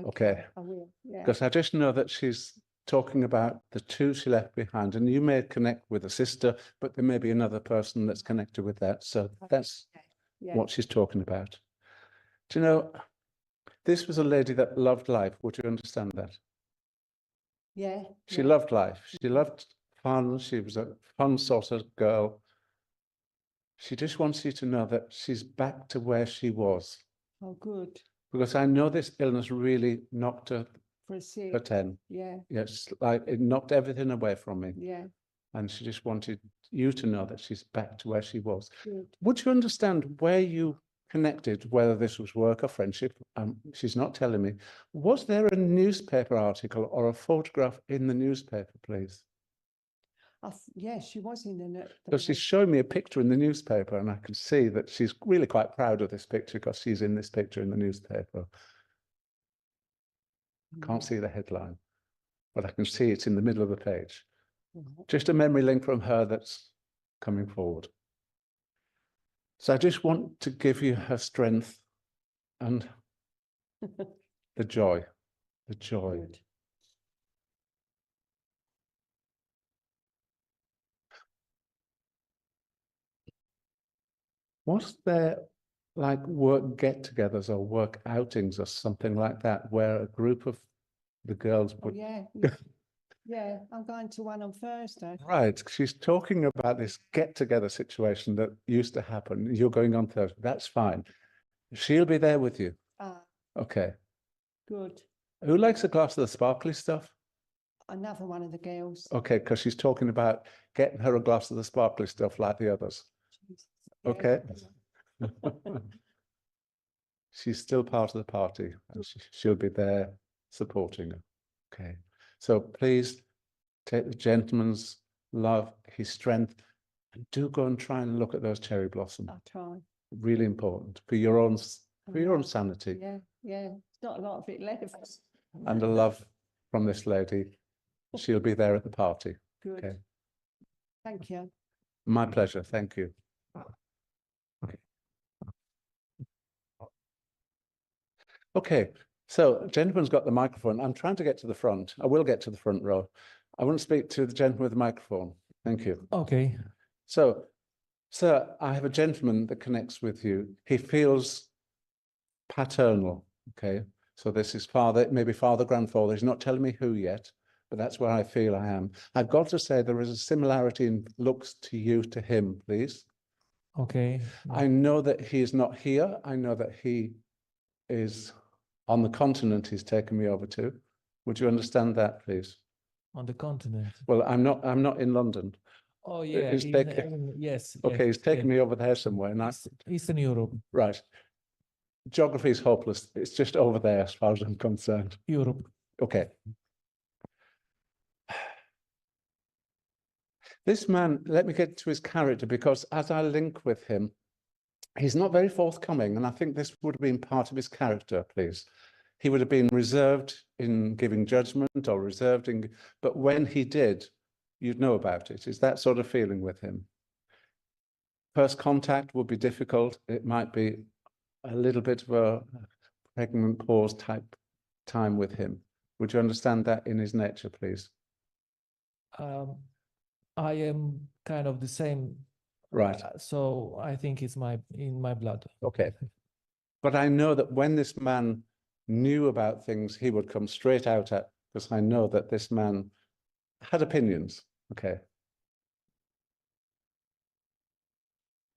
Okay. I will, yeah. Because I just know that she's talking about the two she left behind, and you may connect with a sister, but there may be another person that's connected with that. So that's Yeah. what she's talking about. Do you know, this was a lady that loved life. Would you understand that? Yeah. She yeah. loved life. She loved fun. She was a fun sort of girl. She just wants you to know that she's back to where she was. Oh, good. Because I know this illness really knocked her For a for sick. 10. Yeah. Yes, like it knocked everything away from me. Yeah. And she just wanted you to know that she's back to where she was. Good. Would you understand where you connected, whether this was work or friendship? She's not telling me. Was there a newspaper article or a photograph in the newspaper, please? Yeah, she was in the. Because she's showing me a picture in the newspaper, and I can see that she's really quite proud of this picture because she's in this picture in the newspaper. I can't see the headline, but I can see it's in the middle of the page. Just a memory link from her that's coming forward. So I just want to give you her strength and the joy, the joy. Good. Was there like work get-togethers or work outings or something like that where a group of the girls Oh, would... yeah. Yeah, I'm going to one on Thursday. Right, she's talking about this get-together situation that used to happen. You're going on Thursday, that's fine. She'll be there with you. Ah, Okay. good. Who likes a glass of the sparkly stuff? Another one of the girls. Okay, because she's talking about getting her a glass of the sparkly stuff like the others. Jesus. Yeah. Okay. She's still part of the party and she'll be there supporting her. Okay. So please take the gentleman's love, his strength, and do go and try and look at those cherry blossoms. I'll try. Really important for your own sanity. Yeah, yeah. It's not a lot of it left. And a love from this lady. She'll be there at the party. Good. Okay. Thank you. My pleasure. Thank you. Okay. Okay. So, gentleman's got the microphone. I'm trying to get to the front. I will get to the front row. I want to speak to the gentleman with the microphone. Thank you. Okay. So, sir, I have a gentleman that connects with you. He feels paternal. Okay. So this is father, maybe father, grandfather. He's not telling me who yet, but that's where I feel I am. I've got to say there is a similarity in looks to you to him, please. Okay. I know that he is not here. I know that he is on the continent he's taken me over to. Would you understand that, please? On the continent. Well, I'm not in London. Oh yeah. He's Yes. Okay, he's taken me over there somewhere. And Eastern Europe. right. Geography is hopeless. It's just over there as far as I'm concerned. Europe. Okay. This man, let me get to his character, because as I link with him, he's not very forthcoming, and I think this would have been part of his character, please. He would have been reserved in giving judgment or reserved in, but when he did, you'd know about it. Is that sort of feeling with him? First contact would be difficult. It might be a little bit of a pregnant pause type time with him. Would you understand that in his nature, please? I am kind of the same. Right. So I think it's in my blood. Okay. But I know that when this man knew about things, he would come straight out at, because I know that this man had opinions. Okay.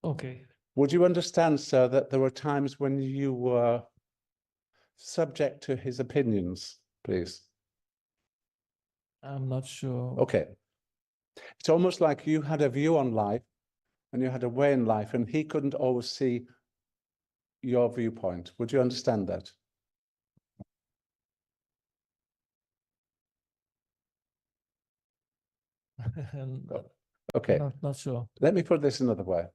Okay. Would you understand, sir, that there were times when you were subject to his opinions, please? I'm not sure. Okay. It's almost like you had a view on life and you had a way in life, and he couldn't always see your viewpoint. Would you understand that? And Okay. not sure. Let me put this another way.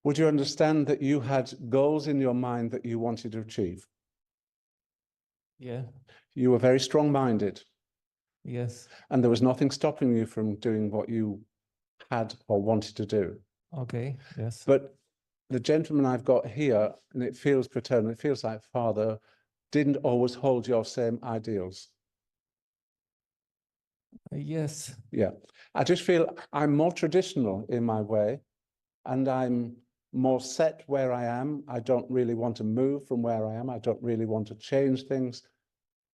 Would you understand that you had goals in your mind that you wanted to achieve? Yeah. You were very strong-minded, Yes. and there was nothing stopping you from doing what you had or wanted to do. Okay. Yes. But the gentleman I've got here, and it feels paternal, it feels like father, didn't always hold your same ideals. Yes. Yeah. I just feel I'm more traditional in my way, and I'm more set where I am. I don't really want to move from where I am. I don't really want to change things.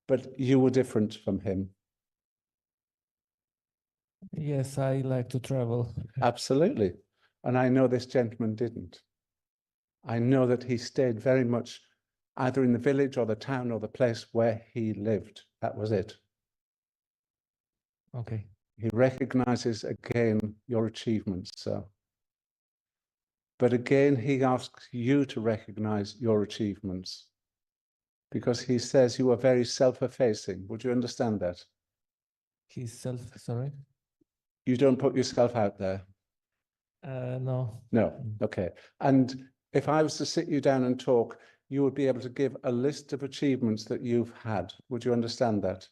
But you were different from him. Yes, I like to travel. Absolutely. And I know this gentleman didn't. I know that he stayed very much either in the village or the town or the place where he lived. That was it. Okay. He recognizes again your achievements, sir. But again, he asks you to recognize your achievements, because he says you are very self-effacing. Would you understand that? Sorry? You don't put yourself out there. No. No. Okay. And if I was to sit you down and talk, you would be able to give a list of achievements that you've had. Would you understand that?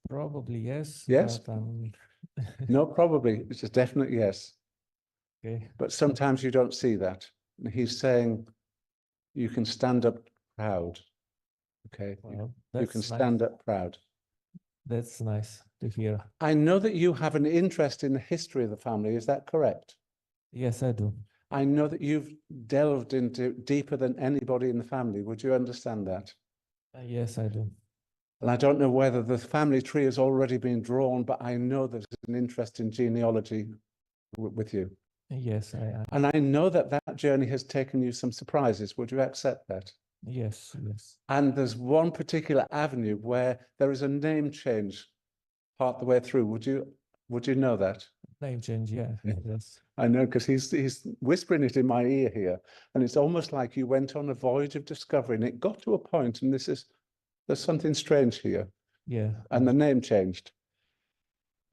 Probably yes. Yes? But, No, probably. It's a definite yes. okay. But sometimes you don't see that. And he's saying you can stand up proud. Okay. Well, You can that's stand nice. up proud. That's nice to hear. I know that you have an interest in the history of the family. Is that correct? Yes, I do. I know that you've delved into deeper than anybody in the family. Would you understand that? Yes, I do. And I don't know whether the family tree has already been drawn, but I know there's an interest in genealogy with you. Yes, I And I know that that journey has taken you some surprises. Would you accept that? yes. And there's one particular avenue where there is a name change part the way through. Would you know that? Name change, yeah. Yes. I know, because he's whispering it in my ear here. And it's almost like you went on a voyage of discovery, and it got to a point, and there's something strange here. Yeah. And the name changed.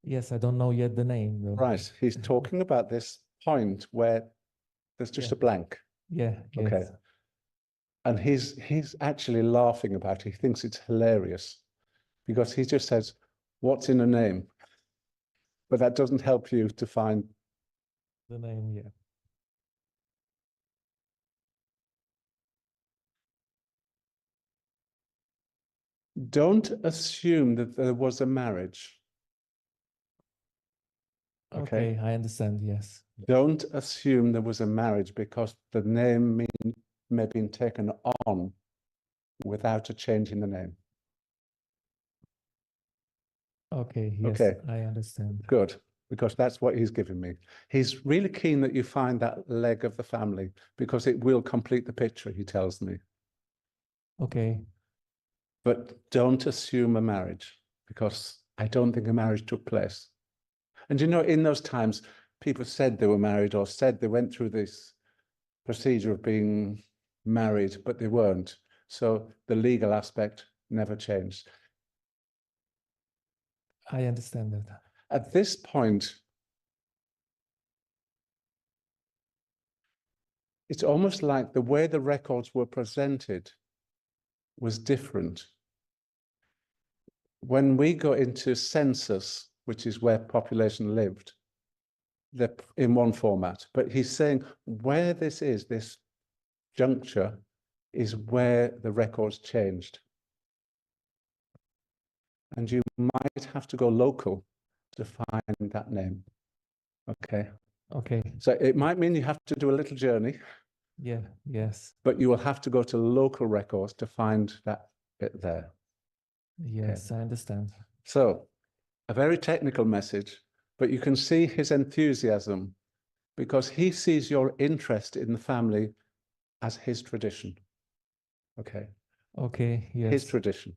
Yes, I don't know yet the name though. Right. He's talking about this point where there's just Yeah. a blank. Yeah. Okay. Yes. And he's actually laughing about it. He thinks it's hilarious, because he just says, what's in a name? But that doesn't help you to find. The name, yeah. Don't assume that there was a marriage. Okay, I understand, yes. Don't assume there was a marriage, because the name may have been taken on without a change in the name. Okay, yes, Okay. I understand. Good, because that's what he's giving me. He's really keen that you find that leg of the family, because it will complete the picture, he tells me. Okay, But don't assume a marriage, because I don't think a marriage took place. And you know, in those times, people said they were married or said they went through this procedure of being married, but they weren't. So the legal aspect never changed. I understand that. At this point, it's almost like the way the records were presented was different. When we go into census, which is where population lived, they're in one format. But he's saying where this is, this juncture, is where the records changed. And you might have to go local to find that name. Okay. Okay, So it might mean you have to do a little journey, yeah, yes, but you will have to go to local records to find that bit there. yes, I understand. So a very technical message, but you can see his enthusiasm, because he sees your interest in the family as his tradition. Okay, Okay, his yes. tradition.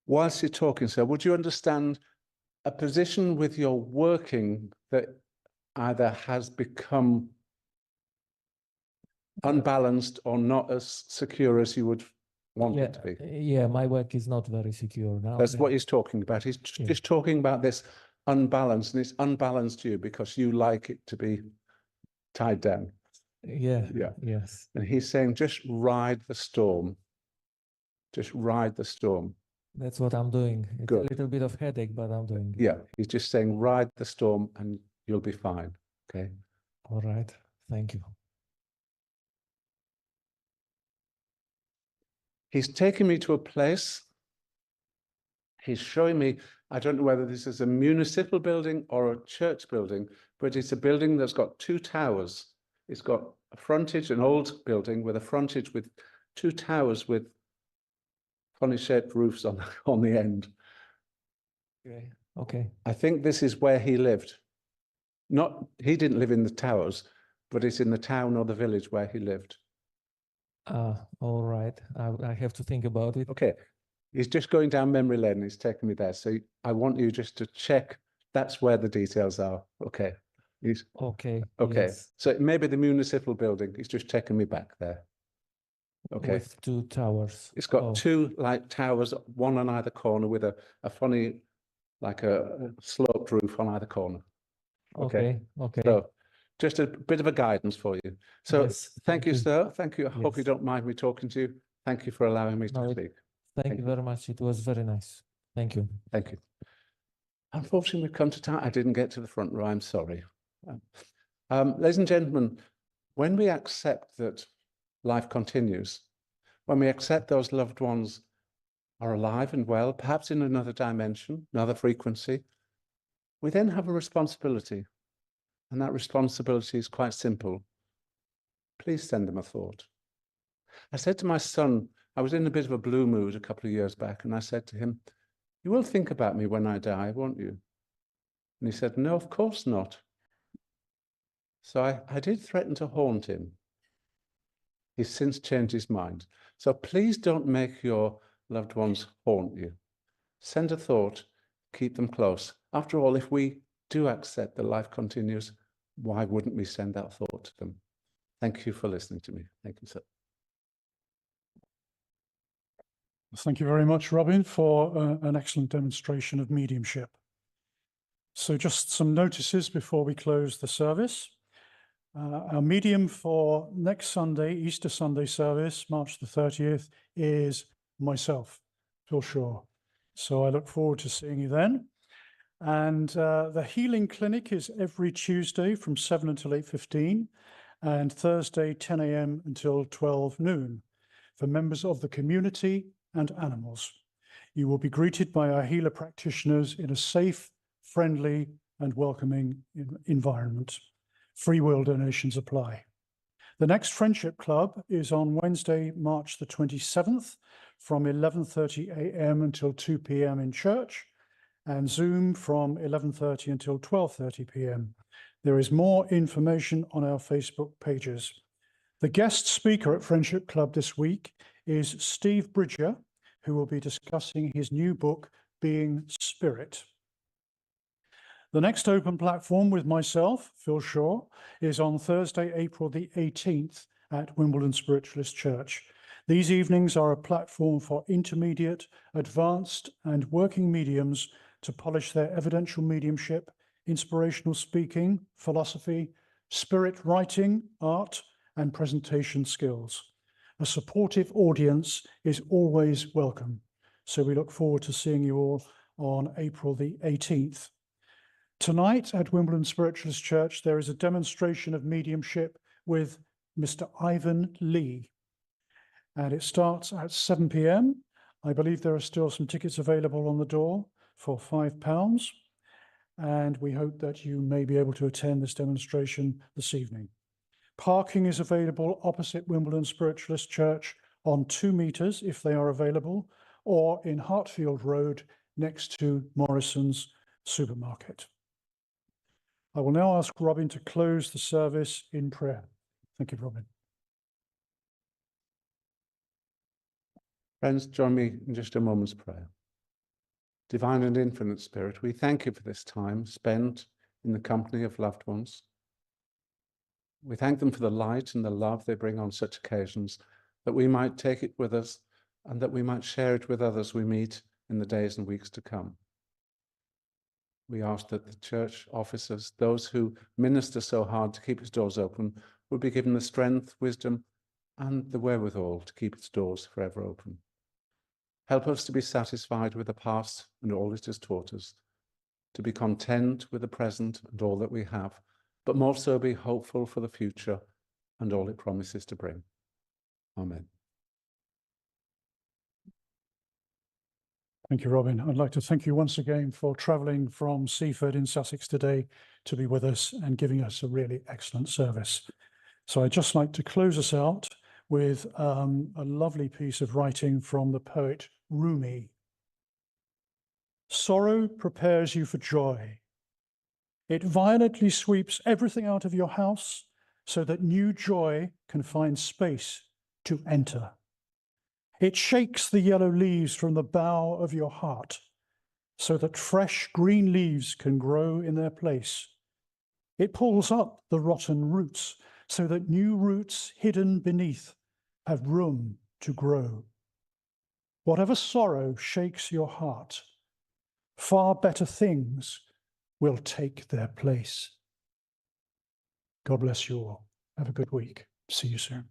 Whilst you're talking, sir, would you understand a position with your working that either has become unbalanced or not as secure as you would want Yeah, it to be? yeah, my work is not very secure now. That's yeah. what he's talking about. He's Yeah. just talking about this unbalance, and it's unbalanced to you because you like it to be tied down. Yeah, Yeah. yes. And he's saying, just ride the storm. Just ride the storm. That's what I'm doing. It's Good. a little bit of headache, but I'm doing it. Yeah, he's just saying, ride the storm and you'll be fine. Okay. All right. Thank you. He's taking me to a place. He's showing me, I don't know whether this is a municipal building or a church building, but it's a building that's got two towers. It's got a frontage, an old building with a frontage with two towers with funny shaped roofs on the end. Okay. Okay. I think this is where he lived. He didn't live in the towers, but it's in the town or the village where he lived. All right. I have to think about it. Okay. He's just going down memory lane. He's taking me there. So I want you just to check that's where the details are. Okay. Okay. Okay. Yes. So it may be the municipal building. He's just taking me back there. Okay. With two towers. It's got Oh, two like towers, one on either corner with a funny, like a sloped roof on either corner. okay. Okay. So just a bit of a guidance for you. So Yes, thank you, sir. Thank you. I hope you Yes. don't mind me talking to you. Thank you for allowing me No, to speak. Thank you very much. It was very nice. Thank you. Thank you. Unfortunately, we've come to time. I didn't get to the front row. I'm sorry. Ladies and gentlemen, when we accept that life continues, when we accept those loved ones are alive and well, perhaps in another dimension, another frequency, we then have a responsibility. And that responsibility is quite simple. Please send them a thought. I said to my son, I was in a bit of a blue mood a couple of years back, and I said to him, you will think about me when I die, won't you? And he said, no, of course not. So I did threaten to haunt him. He's since changed his mind. So please don't make your loved ones haunt you. Send a thought, keep them close. After all, if we do accept that life continues, why wouldn't we send that thought to them? Thank you for listening to me. Thank you, sir. Thank you very much, Robin, for an excellent demonstration of mediumship. So just some notices before we close the service. Our medium for next Sunday, Easter Sunday service, March the 30th, is myself, Phil Shaw. So I look forward to seeing you then. And the healing clinic is every Tuesday from 7 until 8:15 and Thursday 10 a.m. until 12 noon for members of the community and animals. You will be greeted by our healer practitioners in a safe, friendly and welcoming environment. Free will donations apply. The next Friendship Club is on Wednesday, March the 27th from 11:30 a.m. until 2 p.m. in church and Zoom from 11:30 until 12:30 p.m. There is more information on our Facebook pages. The guest speaker at Friendship Club this week is Steve Bridger, who will be discussing his new book, Being Spirit. The next open platform with myself, Phil Shaw, is on Thursday, April the 18th at Wimbledon Spiritualist Church. These evenings are a platform for intermediate, advanced, and working mediums to polish their evidential mediumship, inspirational speaking, philosophy, spirit writing, art, and presentation skills. A supportive audience is always welcome. So we look forward to seeing you all on April the 18th. Tonight at Wimbledon Spiritualist Church, there is a demonstration of mediumship with Mr. Ivan Lee. And it starts at 7 p.m. I believe there are still some tickets available on the door for £5. And we hope that you may be able to attend this demonstration this evening. Parking is available opposite Wimbledon Spiritualist Church on 2 meters if they are available, or in Hartfield Road next to Morrison's supermarket. I will now ask Robin to close the service in prayer. Thank you, Robin. Friends, join me in just a moment's prayer. Divine and infinite Spirit, we thank you for this time spent in the company of loved ones. We thank them for the light and the love they bring on such occasions, that we might take it with us and that we might share it with others we meet in the days and weeks to come. We ask that the church officers, those who minister so hard to keep its doors open, would be given the strength, wisdom, and the wherewithal to keep its doors forever open. Help us to be satisfied with the past and all it has taught us, to be content with the present and all that we have, but more so be hopeful for the future and all it promises to bring. Amen. Thank you, Robin. I'd like to thank you once again for travelling from Seaford in Sussex today to be with us and giving us a really excellent service. So I'd just like to close us out with a lovely piece of writing from the poet Rumi. Sorrow prepares you for joy. It violently sweeps everything out of your house so that new joy can find space to enter. It shakes the yellow leaves from the bough of your heart so that fresh green leaves can grow in their place. It pulls up the rotten roots so that new roots hidden beneath have room to grow. Whatever sorrow shakes your heart, far better things will take their place. God bless you all. Have a good week. See you soon.